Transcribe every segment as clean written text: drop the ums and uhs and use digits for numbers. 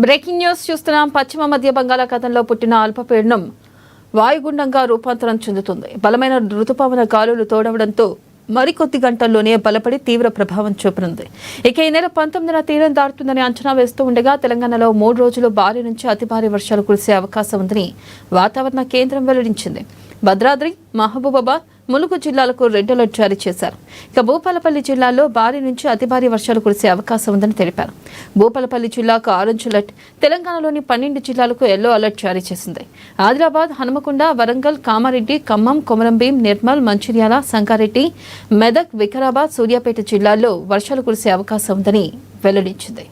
Breaking news చూస్తున్నాం. పశ్చిమ మధ్య బంగాళాఖాతంలో పుట్టిన అల్పపీడనం వాయుగుండంగా రూపాంతరం చెందుతుంది. బలమైన రుతుపవన గాలులు తోడవడంతో మరికొద్ది గంటల్లోనే బలపడి తీవ్ర ప్రభావం చూపనుంది. ఇక ఈ నెల 19న తీరం దాటుతుందని అంచనా వేస్తూ ఉండగా తెలంగాణలో 3 రోజులు భారీ నుంచి అతి భారీ వర్షాలు కురిసే అవకాశం ఉందని వాతావరణ కేంద్రం వెల్లడించింది. భద్రాద్రి, మహబూబాబాద్, ములుగు జిల్లాలకు రెడ్ అలర్ట్ జారీ చేశారు. ఇక భూపాలపల్లి జిల్లాలో భారీ నుంచి అతి భారీ వర్షాలు కురిసే అవకాశం ఉందని తెలిపారు. భూపాలపల్లి జిల్లాకు ఆరెంజ్ అలర్ట్, తెలంగాణలోని 12 జిల్లాలకు ఎల్లో అలర్ట్ జారీ చేసింది. ఆదిలాబాద్, హనుమకొండ, వరంగల్, కామారెడ్డి, ఖమ్మం, కొమరంభీం, నిర్మల్, మంచిర్యాల, సంగారెడ్డి, మెదక్, వికారాబాద్, సూర్యాపేట జిల్లాల్లో వర్షాలు కురిసే అవకాశం ఉందని వెల్లడించింది.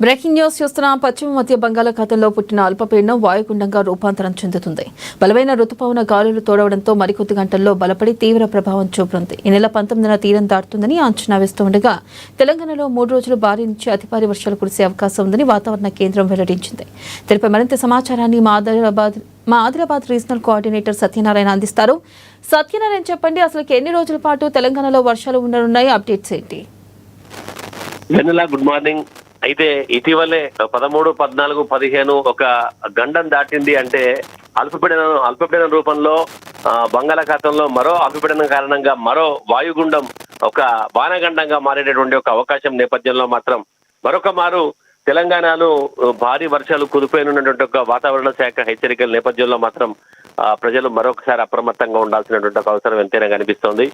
బ్రేకింగ్ న్యూస్ చూస్తున్నాం. పశ్చిమ మధ్య బంగాళాఖాతంలో పుట్టిన అల్పపీడనం వాయుగుండంగా రూపాంతరం చెందుతుంది. బలమైన రుతుపవన గాలులు తోడవడంతో మరికొద్ది గంటల్లో బలపడి తీవ్ర ప్రభావం చూపనుంది. ఈ నెల 19న తీరం దాటుతుందని అంచనా వేస్తూ ఉండగా తెలంగాణలో 3 రోజులు భారీ నుంచి అతి భారీ వర్షాలు కురిసే అవకాశం ఉందని వాతావరణ కేంద్రం వెల్లడించింది. దీనిపై మరింత సమాచారాన్ని మా ఆదిలాబాద్ రీజనల్ కోఆర్డినేటర్ సత్యనారాయణ అందిస్తారు. సత్యనారాయణ, చెప్పండి, అసలు ఎన్ని రోజుల పాటు తెలంగాణలో వర్షాలు ఉండనున్నాయి? అప్డేట్స్ ఏంటి? Good morning. అయితే ఇటీవలే 13, 14, 15 ఒక గండం దాటింది. అంటే అల్పపీడనం రూపంలో బంగాళాఖాతంలో మరో అల్పపీడనం కారణంగా మరో వాయుగుండం ఒక వానగండంగా మారేటటువంటి ఒక అవకాశం నేపథ్యంలో మాత్రం మరొక మారు తెలంగాణలో భారీ వర్షాలు కురిపోయినటువంటి ఒక వాతావరణ శాఖ హెచ్చరికల నేపథ్యంలో మాత్రం ప్రజలు మరొకసారి అప్రమత్తంగా ఉండాల్సినటువంటి ఒక అవసరం ఎంతైనా కనిపిస్తోంది.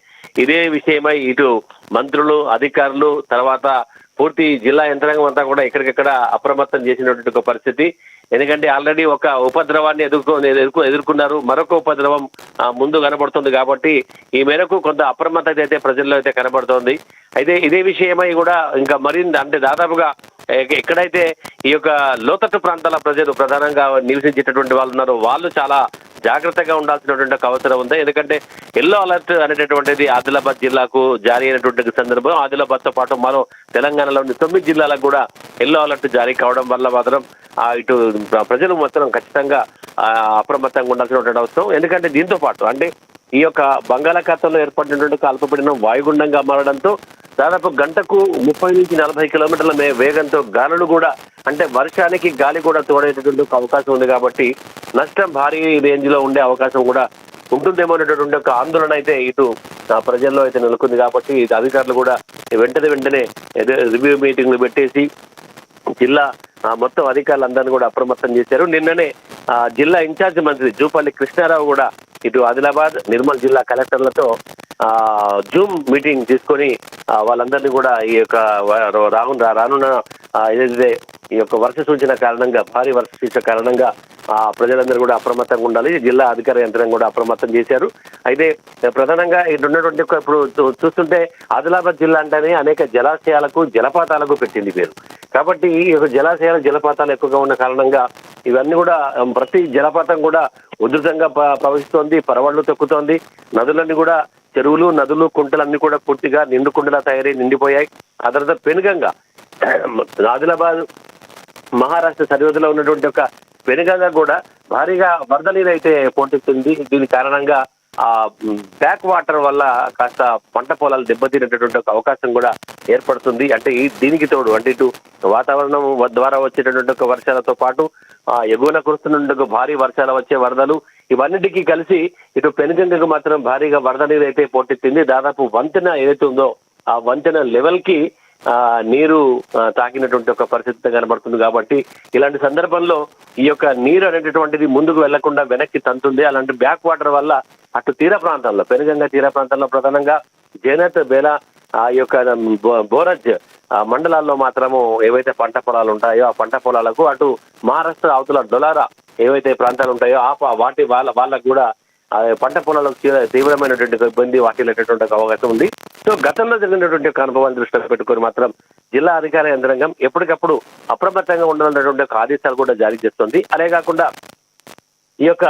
ఇదే విషయమై ఇటు మంత్రులు, అధికారులు, తర్వాత పూర్తి జిల్లా యంత్రాంగం అంతా కూడా ఎక్కడికెక్కడ అప్రమత్తం చేసినటువంటి ఒక పరిస్థితి. ఎందుకంటే ఆల్రెడీ ఒక ఉపద్రవాన్ని ఎదుర్కొన్నారు, మరొక ఉపద్రవం ముందు కనబడుతుంది. కాబట్టి ఈ మేరకు కొంత అప్రమత్తత అయితే ప్రజల్లో అయితే కనబడుతోంది. అయితే ఇదే విషయమై కూడా ఇంకా మరింత అంటే దాదాపుగా ఎక్కడైతే ఈ యొక్క లోతట్టు ప్రాంతాల ప్రజలు ప్రధానంగా నివసించేటటువంటి వాళ్ళు ఉన్నారో వాళ్ళు చాలా జాగ్రత్తగా ఉండాల్సినటువంటి అవసరం ఉంది. ఎందుకంటే ఎల్లో అలర్ట్ అనేటటువంటిది ఆదిలాబాద్ జిల్లాకు జారీ అయినటువంటి సందర్భం. ఆదిలాబాద్ తో పాటు మరో తెలంగాణలోని 9 జిల్లాలకు కూడా ఎల్లో అలర్ట్ జారీ కావడం వల్ల మాత్రం ఇటు ప్రజలు మాత్రం ఖచ్చితంగా అప్రమత్తంగా ఉండాల్సినటువంటి అవసరం. ఎందుకంటే దీంతో పాటు అంటే ఈ యొక్క బంగాళాఖాతంలో ఏర్పడినటువంటి అల్పపీడనం వాయుగుండంగా మారడంతో దాదాపు గంటకు 30 నుంచి 40 కిలోమీటర్ల వేగంతో గాలులు కూడా అంటే వర్షానికి గాలి కూడా తోడేటటువంటి అవకాశం ఉంది. కాబట్టి నష్టం భారీ రేంజ్ లో ఉండే అవకాశం కూడా ఉంటుందేమో అనేటువంటి ఒక ఆందోళన అయితే ఇటు ప్రజల్లో అయితే నెలకొంది. కాబట్టి ఇది అధికారులు కూడా వెంటనే రివ్యూ మీటింగ్లు పెట్టేసి జిల్లా మొత్తం అధికారులందరినీ కూడా అప్రమత్తం చేశారు. నిన్ననే జిల్లా ఇన్ఛార్జ్ మంత్రి జూపల్లి కృష్ణారావు కూడా ఇటు ఆదిలాబాద్, నిర్మల్ జిల్లా కలెక్టర్లతో జూమ్ మీటింగ్ తీసుకొని వాళ్ళందరినీ కూడా ఈ యొక్క రానున్న ఏదైతే ఈ యొక్క వర్ష సూచన కారణంగా, భారీ వర్ష సూచన కారణంగా ప్రజలందరూ కూడా అప్రమత్తంగా ఉండాలి. జిల్లా అధికార యంత్రం కూడా అప్రమత్తం చేశారు. అయితే ప్రధానంగా ఇటు ఉన్నటువంటి ఇప్పుడు చూస్తుంటే ఆదిలాబాద్ జిల్లా అంటేనే అనేక జలాశయాలకు, జలపాతాలకు పెట్టింది పేరు. కాబట్టి ఈ యొక్క జలాశయాలు, జలపాతాలు ఎక్కువగా ఉన్న కారణంగా ఇవన్నీ కూడా ప్రతి జలపాతం కూడా ఉధృతంగా ప్రవహిస్తోంది, పరవళ్లు తొక్కుతోంది. నదులన్నీ కూడా చెరువులు, నదులు, కుంటలన్నీ కూడా పూర్తిగా నిండుకుండలా తయారై నిండిపోయాయి. ఆ తర్వాత పెనుగంగా ఆదిలాబాద్ మహారాష్ట్ర సరిహద్దులో ఉన్నటువంటి ఒక పెనుగంగా కూడా భారీగా వరద నీరు అయితే పోటెత్తింది. దీని కారణంగా బ్యాక్ వాటర్ వల్ల కాస్త పంట పొలాలు దెబ్బతినేటటువంటి ఒక అవకాశం కూడా ఏర్పడుతుంది. అంటే దీనికి తోడు అంటే ఇటు వాతావరణం ద్వారా వచ్చేటటువంటి ఒక వర్షాలతో పాటు ఎగువన కురుస్తున్న భారీ వర్షాలు వచ్చే వరదలు ఇవన్నిటికీ కలిసి ఇటు పెనుగంగకు మాత్రం భారీగా వరద నీరు అయితే పోటెత్తింది. దాదాపు వంతెన ఏదైతే ఉందో ఆ వంతెన లెవెల్ కి నీరు తాకినటువంటి ఒక పరిస్థితి కనబడుతుంది. కాబట్టి ఇలాంటి సందర్భంలో ఈ యొక్క నీరు అనేటటువంటిది ముందుకు వెళ్లకుండా వెనక్కి తంతుంది. అలాంటి బ్యాక్ వాటర్ వల్ల అటు తీర ప్రాంతాల్లో, పెనుగంగ తీర ప్రాంతాల్లో ప్రధానంగా జైనత్, బేలా, ఆ యొక్క బోరజ్ మండలాల్లో మాత్రము ఏవైతే పంట పొలాలు ఉంటాయో ఆ పంట పొలాలకు, అటు మహారాష్ట్ర అవతల డొలారా ఏవైతే ప్రాంతాలు ఉంటాయో వాటి వాళ్ళకు కూడా పంట పొలాలకు తీవ్రమైనటువంటి ఇబ్బంది వాటిల్లేటటువంటి అవకాశం ఉంది. సో గతంలో జరిగినటువంటి అనుభవాన్ని దృష్టిలో పెట్టుకొని మాత్రం జిల్లా అధికార యంత్రాంగం ఎప్పటికప్పుడు అప్రమత్తంగా ఉండాలన్నటువంటి ఒక ఆదేశాలు కూడా జారీ చేస్తుంది. అదే కాకుండా ఈ యొక్క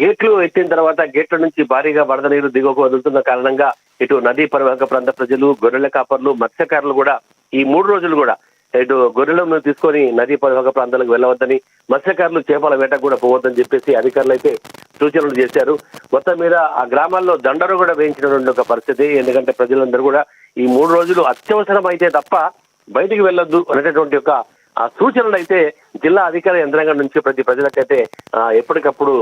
గేట్లు ఎత్తిన తర్వాత గేట్ల నుంచి భారీగా వరద నీరు దిగువకు వదులుతున్న కారణంగా ఇటు నదీ పరివాహక ప్రాంత ప్రజలు, గొర్రెల కాపర్లు, మత్స్యకారులు కూడా ఈ 3 రోజులు కూడా ఇటు గొర్రెలను తీసుకొని నదీ పరివాహక ప్రాంతాలకు వెళ్ళవద్దని, మత్స్యకారులు చేపల వేటకు కూడా పోవద్దని చెప్పేసి అధికారులు అయితే సూచనలు చేశారు. మొత్తం మీద ఆ గ్రామాల్లో దండరు కూడా వేయించినటువంటి ఒక పరిస్థితి. ఎందుకంటే ప్రజలందరూ కూడా ఈ 3 రోజులు అత్యవసరం అయితే తప్ప బయటికి వెళ్ళొద్దు అనేటటువంటి ఒక సూచనలు అయితే జిల్లా అధికార యంత్రాంగం నుంచి ప్రతి ప్రజలకైతే ఎప్పటికప్పుడు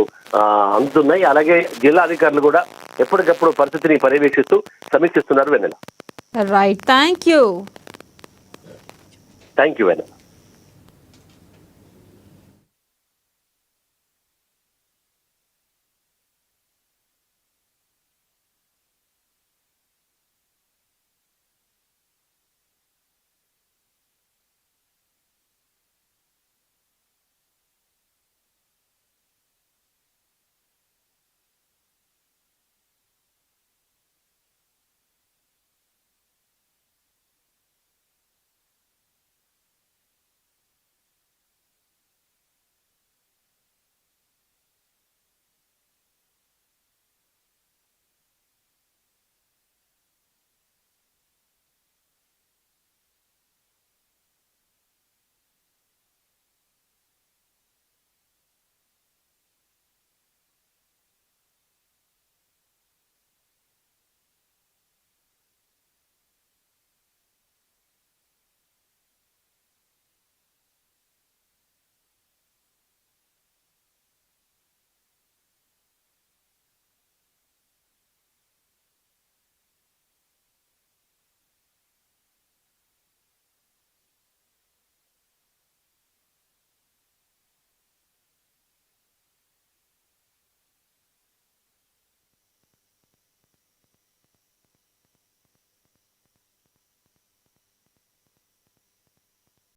అందుతున్నాయి. అలాగే జిల్లా అధికారులు కూడా ఎప్పటికప్పుడు పరిస్థితిని పర్యవేక్షిస్తూ సమీక్షిస్తున్నారు. Vennela. Right, thank you Vennela.